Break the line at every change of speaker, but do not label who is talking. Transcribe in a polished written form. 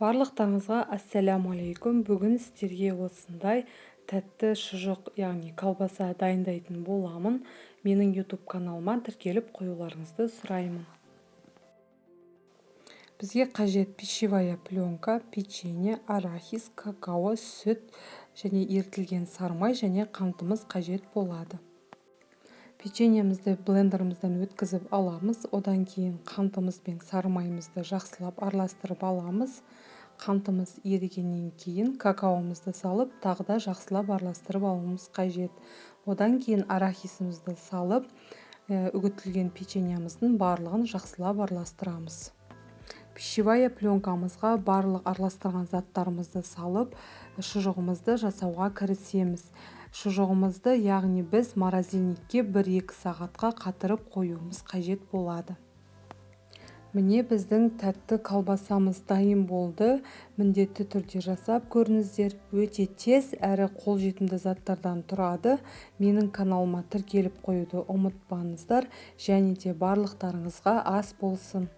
Барлықтарыңызға ассаляму алейкум. Бүгін сіздерге осындай тәтті шұжық, яғни колбаса дайындайтын боламын. Менің YouTube каналыма тіркеліп қоюларыңызды сұраймын. Бізге қажет пищевая пленка, печенье, арахис, какао, сүт және ерітілген сармай және қантымыз қажет болады. Печеньемізді блендерімізден өткізіп аламыз. Одан кейін қантымыз бен сармайымызды жақсылап араластырып аламыз. Қантымыз ерігеннен кейін какаомызды салып, тағы да жақсылап араластырып алуымыз қажет. Одан кейін арахисімізді салып, үгітілген печеньеміздің барлығын жақсылап араластырамыз. Пищевая пленкамызға барлық араластырған заттарымызды салып, шұжығымызды жасауға кірісеміз. Шұжығымызды, яғни біз морозильникке 1-2 сағатқа қатырып қоюымыз қажет болады. Міне біздің тәтті колбасамыз дайын болды. Міндетті түрде жасап көріңіздер. Өте тез әрі қолжетімді заттардан тұрады. Менің каналыма тіркеліп қоюды ұмытпаңыздар, және де барлықтарыңызға ас болсын.